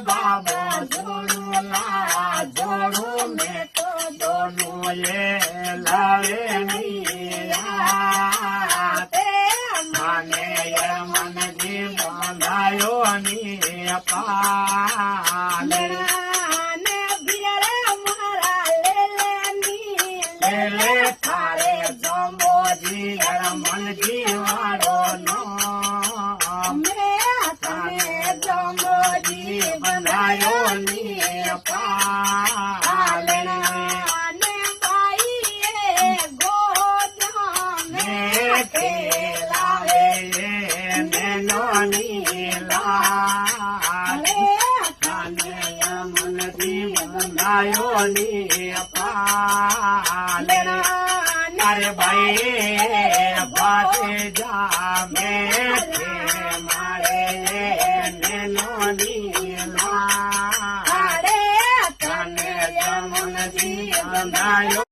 बाबो जोड़ूला जोड़ू में तो दोनों ये लावे माने ये मन जी बंधायो नी पाले ले थारे जम्बो जी मन जी वारो नो जम्बो जी बनायो नी पाले अरे भाई बाते जा मेरे मारे नैनो नीला अरे तने जमुन जी बनायो।